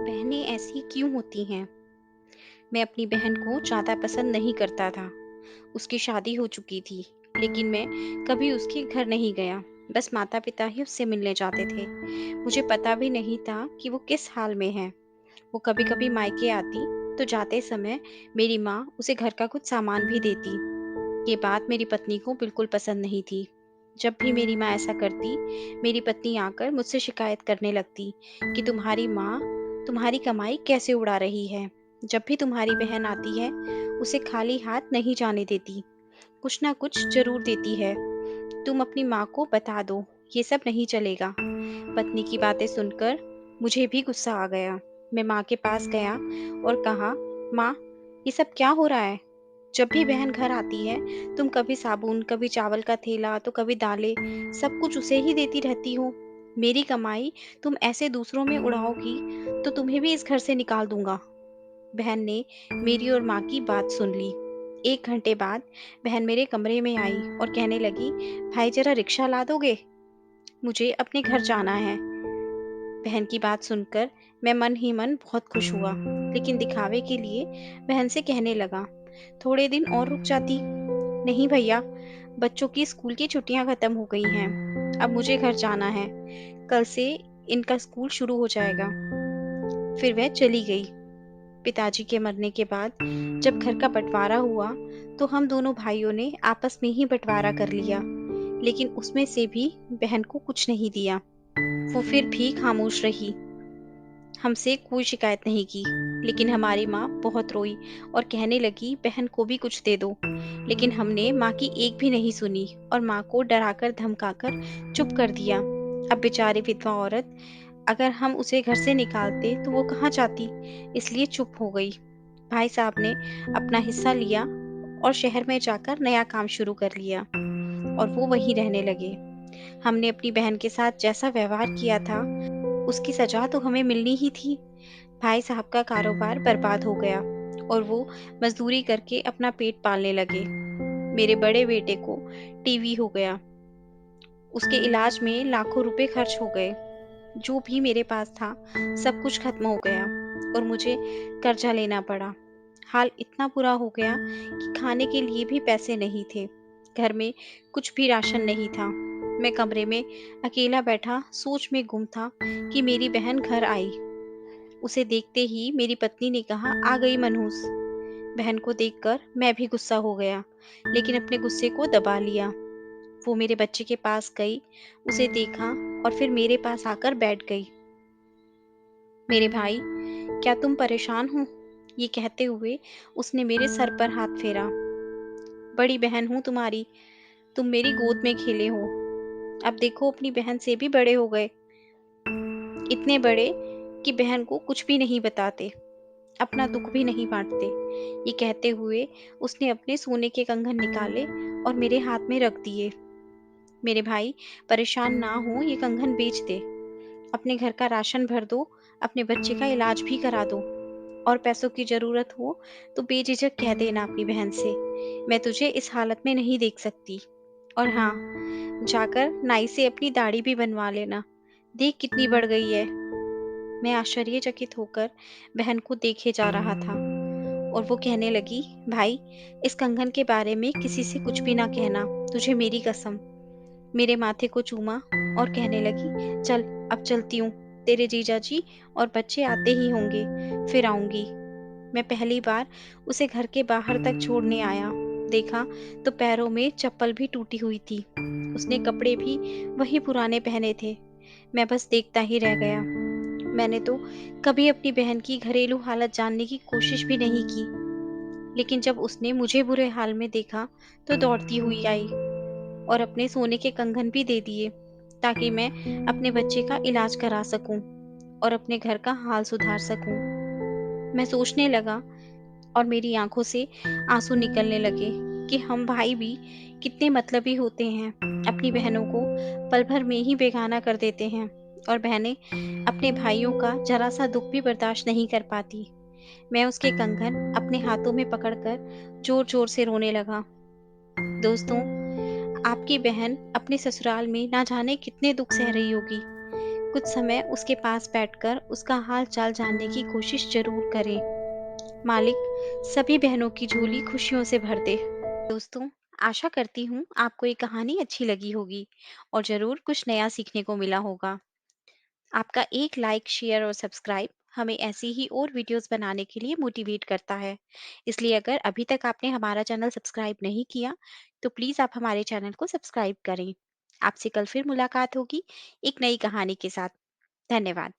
बहनें ऐसी क्यों होती हैं? मैं अपनी बहन को ज़्यादा पसंद नहीं करता था। उसकी शादी हो चुकी थी, लेकिन मैं कभी उसके घर नहीं गया। बस माता-पिता ही उससे मिलने जाते थे। मुझे पता भी नहीं था कि वो किस हाल में है। वो कभी-कभी मायके आती, तो जाते समय मेरी माँ उसे घर का कुछ सामान भी देती। ये बात मेरी पत्नी को बिल्कुल पसंद नहीं थी। जब भी मेरी माँ ऐसा करती, मेरी पत्नी आकर मुझसे शिकायत करने लगती कि तुम्हारी माँ तुम्हारी कमाई कैसे उड़ा रही है। जब भी तुम्हारी बहन आती है, उसे खाली हाथ नहीं जाने देती, कुछ ना कुछ ज़रूर देती है। तुम अपनी माँ को बता दो, ये सब नहीं चलेगा। पत्नी की बातें सुनकर मुझे भी गुस्सा आ गया। मैं माँ के पास गया और कहा, माँ, ये सब क्या हो रहा है? जब भी बहन घर आती है, तुम कभी साबुन, कभी चावल का थैला, तो कभी दालें, सब कुछ उसे ही देती रहती हो। मेरी कमाई तुम ऐसे दूसरों में उड़ाओगी, तो तुम्हें भी इस घर से निकाल दूंगा। बहन ने मेरी और माँ की बात सुन ली। 1 घंटे बाद बहन मेरे कमरे में आई और कहने लगी, भाई जरा रिक्शा ला दोगे? मुझे अपने घर जाना है। बहन की बात सुनकर मैं मन ही मन बहुत खुश हुआ, लेकिन दिखावे के लिए बहन से कहने लगा, थोड़े दिन और रुक जाती। नहीं भैया, बच्चों की स्कूल की छुट्टियां खत्म हो गई हैं। अब मुझे घर जाना है। कल से इनका स्कूल शुरू हो जाएगा। फिर वह चली गई। पिताजी के मरने के बाद जब घर का बंटवारा हुआ, तो हम दोनों भाइयों ने आपस में ही बंटवारा कर लिया, लेकिन उसमें से भी बहन को कुछ नहीं दिया। वो फिर भी खामोश रही, हमसे कोई शिकायत नहीं की। लेकिन हमारी माँ बहुत रोई और कहने लगी, बहन को भी कुछ दे दो। लेकिन हमने माँ की एक भी नहीं सुनी और माँ को डराकर धमकाकर चुप कर दिया। अब बेचारी विधवा औरत, अगर हम उसे घर से निकालते तो वो कहाँ जाती, इसलिए चुप हो गई। भाई साहब ने अपना हिस्सा लिया और शहर में जाकर नया काम शुरू कर लिया और वो वहीं रहने लगे। हमने अपनी बहन के साथ जैसा व्यवहार किया था, उसकी सजा तो हमें मिलनी ही थी। भाई साहब का कारोबार बर्बाद हो गया और वो मजदूरी करके अपना पेट पालने लगे। मेरे बड़े बेटे को टीवी हो गया, उसके इलाज में लाखों रुपए खर्च हो गए। जो भी मेरे पास था, सब कुछ खत्म हो गया और मुझे कर्जा लेना पड़ा। हाल इतना बुरा हो गया कि खाने के लिए भी पैसे नहीं थे। घर में कुछ भी राशन नहीं था। मैं कमरे में अकेला बैठा सोच में गुम था कि मेरी बहन घर आई। उसे देखते ही मेरी पत्नी ने कहा, आ गई मनहूस। बहन को देखकर मैं भी गुस्सा हो गया, लेकिन अपने गुस्से को दबा लिया। वो मेरे बच्चे के पास गई, उसे देखा और फिर मेरे पास आकर बैठ गई। मेरे भाई, क्या तुम परेशान हो? ये कहते हुए उसने मेरे सर पर हाथ फेरा। बड़ी बहन हूँ तुम्हारी, तुम मेरी गोद में खेले हो। अब देखो अपनी बहन से भी बड़े हो गए, इतने बड़े कि बहन को कुछ भी नहीं बताते, अपना दुख भी नहीं बांटते। ये कहते हुए उसने अपने सोने के कंगन निकाले और मेरे हाथ में रख दिए। मेरे भाई, परेशान ना हो, ये कंगन बेच दे, अपने घर का राशन भर दो, अपने बच्चे का इलाज भी करा दो और पैसों की ज़रूरत हो तो बेझिझक कह देना अपनी बहन से, मैं तुझे इस हालत में नहीं देख सकती। और हाँ, जाकर नाई से अपनी दाढ़ी भी बनवा लेना, देख कितनी बढ़ गई है। मैं आश्चर्यचकित होकर बहन को देखे जा रहा था और वो कहने लगी, भाई, इस कंगन के बारे में किसी से कुछ भी ना कहना, तुझे मेरी कसम। मेरे माथे को चूमा और कहने लगी, चल, अब चलती हूँ, तेरे जीजा जी और बच्चे आते ही होंगे, फिर आऊंगी। मैं पहली बार उसे घर के बाहर तक छोड़ने आया, देखा तो पैरों में चप्पल भी टूटी हुई थी। उसने कपड़े भी वही पुराने पहने थे। मैं बस देखता ही रह गया। मैंने तो कभी अपनी बहन की घरेलू हालत जानने की कोशिश भी नहीं की, लेकिन जब उसने मुझे बुरे हाल में देखा, तो दौड़ती हुई आई और अपने सोने के कंगन भी दे दिए, ताकि मैं अपने बच्चे का इलाज करा सकूं और अपने घर का हाल सुधार सकूं। मैं सोचने लगा और मेरी आंखों से आंसू निकलने लगे कि हम भाई भी कितने मतलबी होते हैं, अपनी बहनों को पल भर में ही बेगाना कर देते हैं और बहनें अपने भाइयों का जरा सा दुख भी बर्दाश्त नहीं कर पाती। मैं उसके कंगन अपने हाथों में पकड़कर जोर जोर से रोने लगा। दोस्तों, आपकी बहन अपने ससुराल में ना जाने कितने दुख सह रही होगी। कुछ समय उसके पास बैठकर उसका हाल चाल जानने की कोशिश जरूर करें। मालिक सभी बहनों की झोली खुशियों से भर दे। दोस्तों, आशा करती हूँ आपको ये कहानी अच्छी लगी होगी और जरूर कुछ नया सीखने को मिला होगा। आपका एक लाइक, शेयर और सब्सक्राइब हमें ऐसी ही और वीडियोस बनाने के लिए मोटिवेट करता है। इसलिए अगर अभी तक आपने हमारा चैनल सब्सक्राइब नहीं किया, तो प्लीज़ आप हमारे चैनल को सब्सक्राइब करें। आपसे कल फिर मुलाकात होगी एक नई कहानी के साथ। धन्यवाद।